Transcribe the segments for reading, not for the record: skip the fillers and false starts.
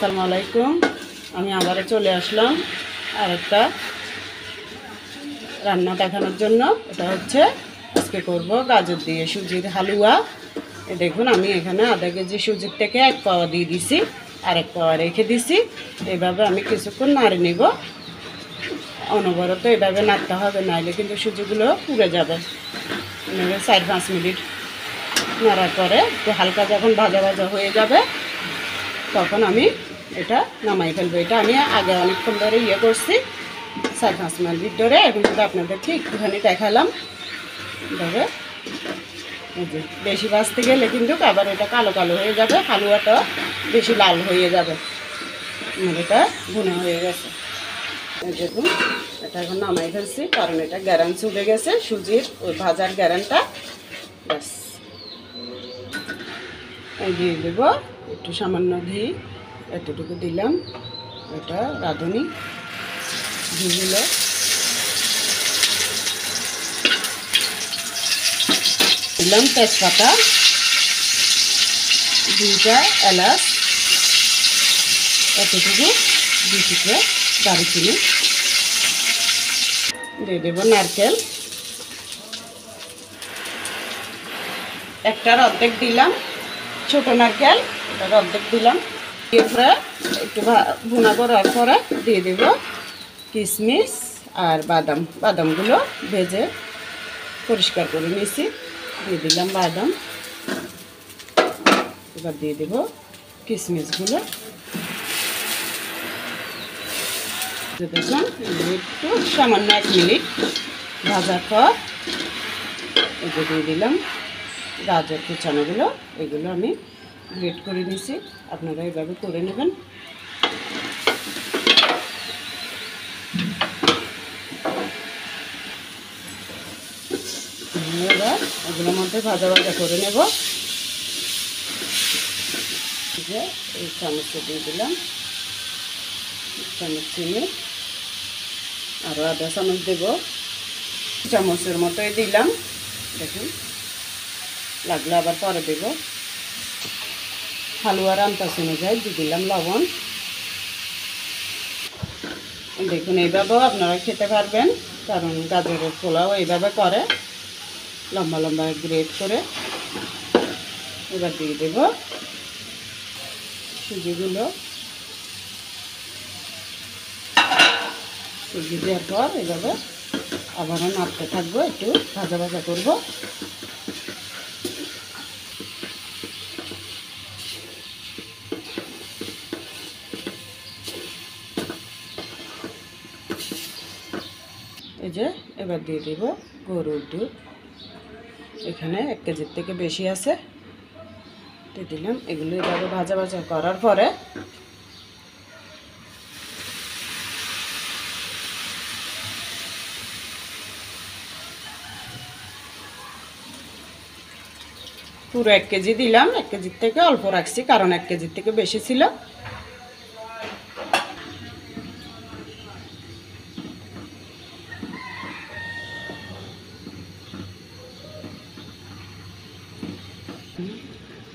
আসসালামু আলাইকুম। আমি আবারও চলে আসলাম আরেকটা রান্না দেখানোর জন্য। এটা হচ্ছে আজকে করব গাজর দিয়ে সুজির হালুয়া। দেখুন আমি এখানে আধা কেজি সুজির থেকে 1 পাওয়া দিয়ে দিছি, আর 1 পাওয়া রেখে দিছি। এভাবে আমি কিছুক্ষণ নাড়ে নিব। অনবরত এভাবে নাড়তে হবে, নাইলে কিন্তু সুজিগুলো পুড়ে যাবে। 4-5 মিনিট নাড়ার পরে একটু হালকা যখন ভাজা ভাজা হয়ে যাবে তখন আমি এটা নামাই ফেলবো। এটা আমি আগে অনেকক্ষণ ধরে করছি, 4-5 মিনিট ধরে। এখন যদি আপনাদেরকে একটুখানি দেখালাম তবে বেশি ভাজতে গেলে কিন্তু আবার এটা কালো কালো হয়ে যাবে, হালুয়াটা বেশি লাল হয়ে যাবে। এটা ভুনা হয়ে গেছে। দেখুন এটা এখন নামাই ফেলছি, কারণ এটা গ্যারান চলে গেছে, সুজির ওই ভাজার গ্যারানটা। ব্যাস দিয়ে দেব একটু সামান্য ঘি, এতটুকু দিলাম। এটা রাঁধুনি ঘিগুলো দিলাম, তেজপাতা, 2টা এলাচ, এতটুকু 2 টুকরো দারুচিনি, দিয়ে দেব নারকেল, একটার অর্ধেক দিলাম, ছোট নারকেল এটার অর্ধেক দিলাম। এরপরে একটু ভুনা করার পরে দিয়ে দেব কিশমিশ আর বাদাম। বাদামগুলো ভেজে পরিষ্কার করে নিয়েছি, দিয়ে দিলাম বাদাম। এবার দিয়ে দেব কিশমিশগুলো। দেখুন একটু সামান্য 1 মিনিট ভাজার পর এটা দিয়ে দিলাম গাজর কুচানোগুলো। এগুলো আমি গ্রেট করে নিয়েছি, আপনারা এইভাবে করে নেবেন। এবার এগুলোর মধ্যে ভাজা ভাজা করে নেব। যে এই চামচটা দিয়ে দিলাম, 1 চামচ চিনি, আরও আধা চামচ দেব, চামচের মতোই দিলাম। দেখুন লাগলে আবার পরে দেব। হালুয়ার আন্দাজ অনুযায়ী দিয়ে দিলাম লবণ। দেখুন এইভাবেও আপনারা খেতে পারবেন, কারণ গাজরের পোলাও এইভাবে করে, লম্বা লম্বা গ্রেট করে। এবার দিয়ে দেব সুজিগুলো। সুজি দেওয়ার পর এইভাবে আবারও নাড়তে থাকবো, একটু ভাজা ভাজা করব। এই যে এবার দিয়ে দেব গরুর দুধ। এখানে 1 কেজির থেকে বেশি আছে, দিয়ে দিলাম। এগুলো এভাবে ভাজা ভাজা করার পরে পুরো 1 কেজি দিলাম। 1 কেজির থেকে অল্প রাখছি, কারণ 1 কেজির থেকে বেশি ছিল।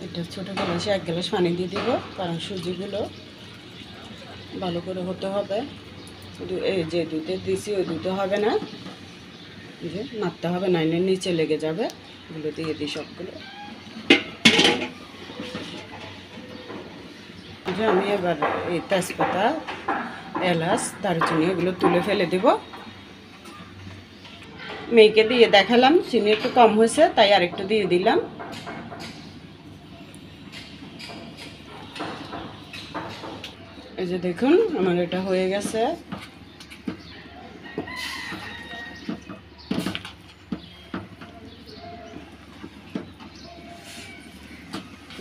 এটা ছোটো গ্লাসে 1 গ্লাস পানি দিয়ে দিব, কারণ সুজিগুলো ভালো করে হতে হবে। এই যে দুধে দিছি ওই দুধে হবে না, যে নাড়তে হবে, নাইলে নিচে লেগে যাবে। এগুলো দিয়ে দিই সবগুলো। যে আমি এবার এই তেজপাতা, এলাচ, দারুচিনি এগুলো তুলে ফেলে দেব। মেয়েকে দিয়ে দেখালাম চিনি একটু কম হয়েছে, তাই আর একটু দিয়ে দিলাম। এই যে দেখুন আমার এটা হয়ে গেছে।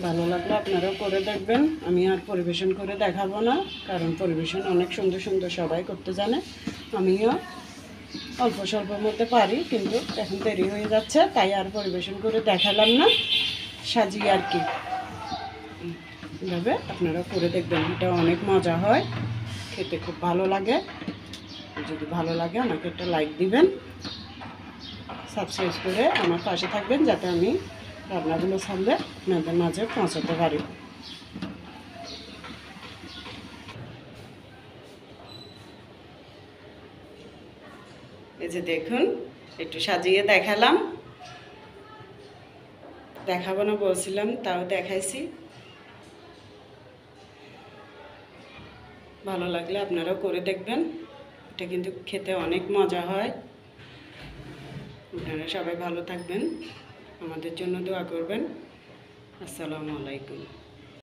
ভালো লাগলে আপনারাও করে দেখবেন। আমি আর পরিবেশন করে দেখাবো না, কারণ পরিবেশন অনেক সুন্দর সুন্দর সবাই করতে জানে। আমিও অল্প স্বল্পের মধ্যে পারি, কিন্তু এখন দেরি হয়ে যাচ্ছে, তাই আর পরিবেশন করে দেখালাম না, সাজিয়ে আর কি। এভাবে আপনারা করে দেখবেন, এটা অনেক মজা হয়, খেতে খুব ভালো লাগে। যদি ভালো লাগে আমাকে একটা লাইক দিবেন, সাবস্ক্রাইব করে আমার পাশে থাকবেন, যাতে আমি রান্নাগুলো ছাড়লে আপনাদের মাঝে পৌঁছাতে পারি। এই যে দেখুন, একটু সাজিয়ে দেখালাম, দেখাবো না বলছিলাম, তাও দেখাইছি। ভালো লাগলে আপনারাও করে দেখবেন, এটা কিন্তু খেতে অনেক মজা হয়। আপনারা সবাই ভালো থাকবেন, আমাদের জন্য দোয়া করবেন। আসসালামু আলাইকুম।